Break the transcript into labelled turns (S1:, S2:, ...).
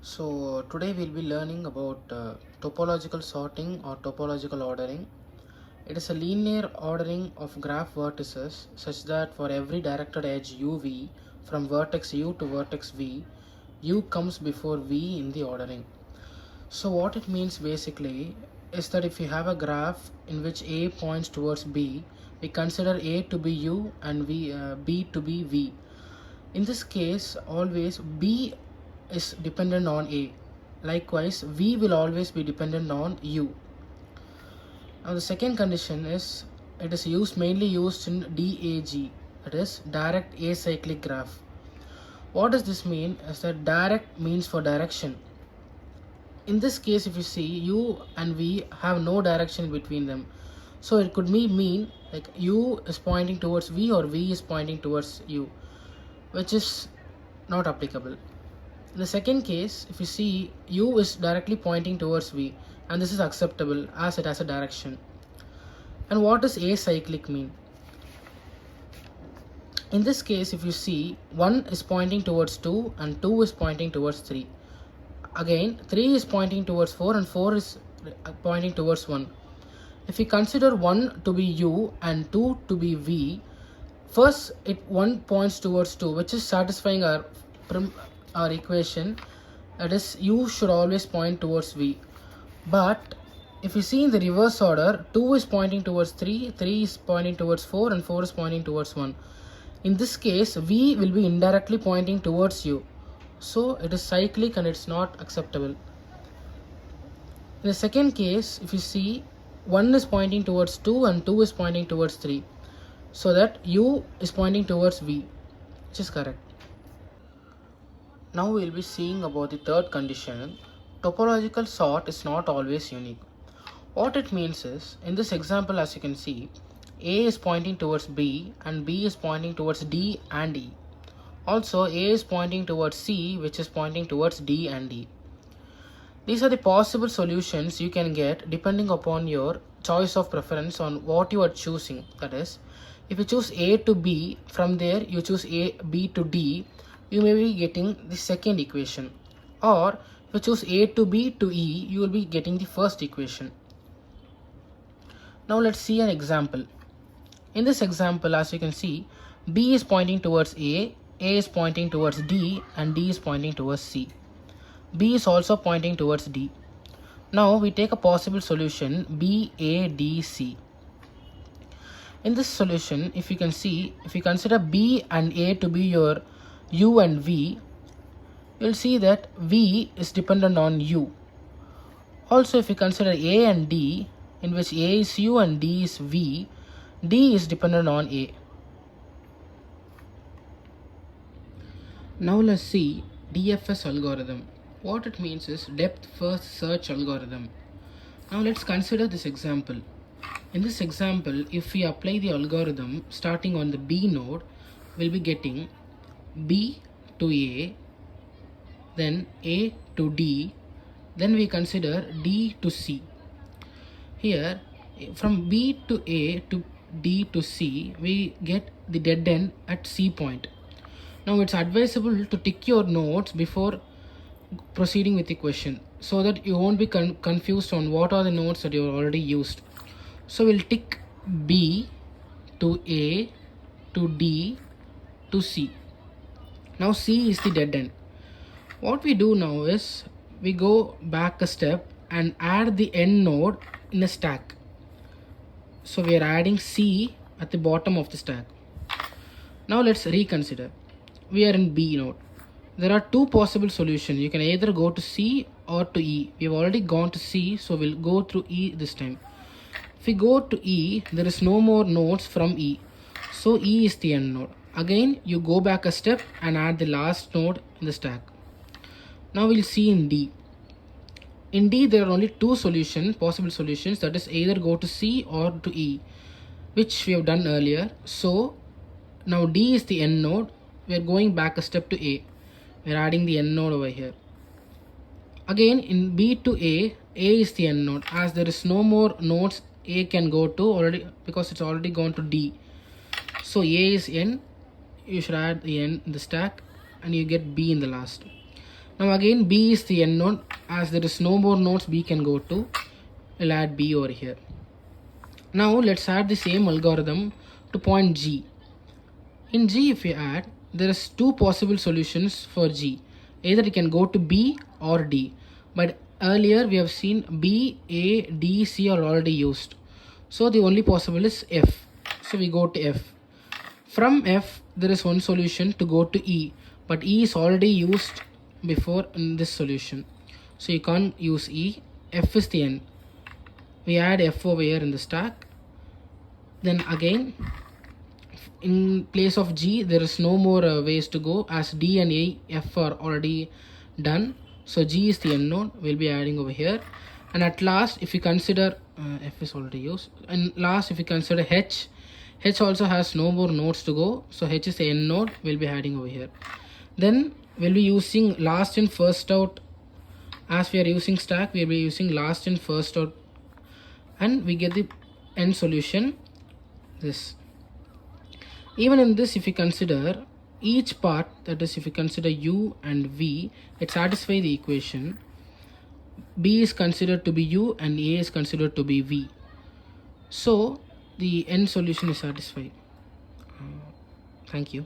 S1: So today we'll be learning about topological sorting or topological ordering. It is a linear ordering of graph vertices such that for every directed edge uv from vertex u to vertex v, u comes before v in the ordering. So what it means basically is that if you have a graph in which a points towards b, we consider a to be u and b to be v. In this case, always b is dependent on a. Likewise, v will always be dependent on u. Now the second condition is it is mainly used in DAG, that is direct acyclic graph. What does this mean? Is that direct means for direction. In this case, if you see, u and v have no direction between them, so it could mean like u is pointing towards v or v is pointing towards u, which is not applicable. In the second case, if you see, u is directly pointing towards v, and this is acceptable as it has a direction. And what does acyclic mean? In this case, if you see, 1 is pointing towards 2 and 2 is pointing towards 3. Again, 3 is pointing towards 4 and 4 is pointing towards 1. If we consider 1 to be u and 2 to be v, first 1 points towards 2, which is satisfying our equation, that is u should always point towards v. But if you see in the reverse order, 2 is pointing towards 3, 3 is pointing towards 4 and 4 is pointing towards 1. In this case, v will be indirectly pointing towards u, so it is cyclic and it's not acceptable. In the second case, if you see, 1 is pointing towards 2 and 2 is pointing towards 3, so that u is pointing towards v, which is correct. Now we will be seeing about the third condition. Topological sort is not always unique. What it means is, in this example, as you can see, a is pointing towards b and b is pointing towards d and e. Also, a is pointing towards c, which is pointing towards d and e. These are the possible solutions you can get depending upon your choice of preference on what you are choosing. That is, if you choose a to b, from there you choose b to d, you may be getting the second equation. Or if you choose a to b to e, you will be getting the first equation. Now let's see an example. In this example, as you can see, b is pointing towards a is pointing towards d and d is pointing towards c. B is also pointing towards d. Now we take a possible solution b, a, d, c. In this solution, if you can see, if you consider b and a to be your u and v, you will see that v is dependent on u. Also, if you consider a and d, in which a is u and d is v, d is dependent on a. Now let's see DFS algorithm. What it means is depth first search algorithm. Now let's consider this example. In this example, if we apply the algorithm starting on the b node, we'll be getting b to a, then a to d, then we consider d to c. Here, from b to a to d to c, we get the dead end at c point. Now it's advisable to tick your nodes before proceeding with the question, so that you won't be confused on what are the nodes that you already used. So we'll tick b to a to d to c. Now c is the dead end. What we do now is we go back a step and add the end node in a stack. So we are adding c at the bottom of the stack. Now let's reconsider. We are in b node. There are two possible solutions. You can either go to c or to e. We have already gone to c, so we'll go through e this time. If we go to e, there is no more nodes from e, so e is the end node. Again, you go back a step and add the last node in the stack. Now we'll see in d. In d, there are only two possible solutions, that is either go to c or to e, which we have done earlier. So now d is the end node. We are going back a step to a. We are adding the end node over here. Again, in b to a is the end node, as there is no more nodes a can go to already because it's already gone to d. So a is n. You should add the n in the stack and you get b in the last. Now again B is the end node. As there is no more nodes B can go to, we'll add B over here. Now let's add the same algorithm to point G. In G, if we add, there is two possible solutions for G. Either it can go to B or D. But earlier we have seen B, A, D, C are already used. So the only possible is F. So we go to F. From F, there is one solution to go to E. But E is already used before in this solution. So you can't use E. F is the end. We add F over here in the stack. Then again, in place of G, there is no more ways to go, as D and A, F are already done. So G is the end node. We'll be adding over here. And at last, if you consider F is already used. And last, if you consider H also has no more nodes to go. So H is the end node. We'll be adding over here. Then we'll be using last in first out. As we are using stack, we'll be using last in first out. And we get the end solution, this. Even in this, if you consider each part, that is if you consider U and V, it satisfies the equation. B is considered to be U and A is considered to be V. So the end solution is satisfied. Thank you.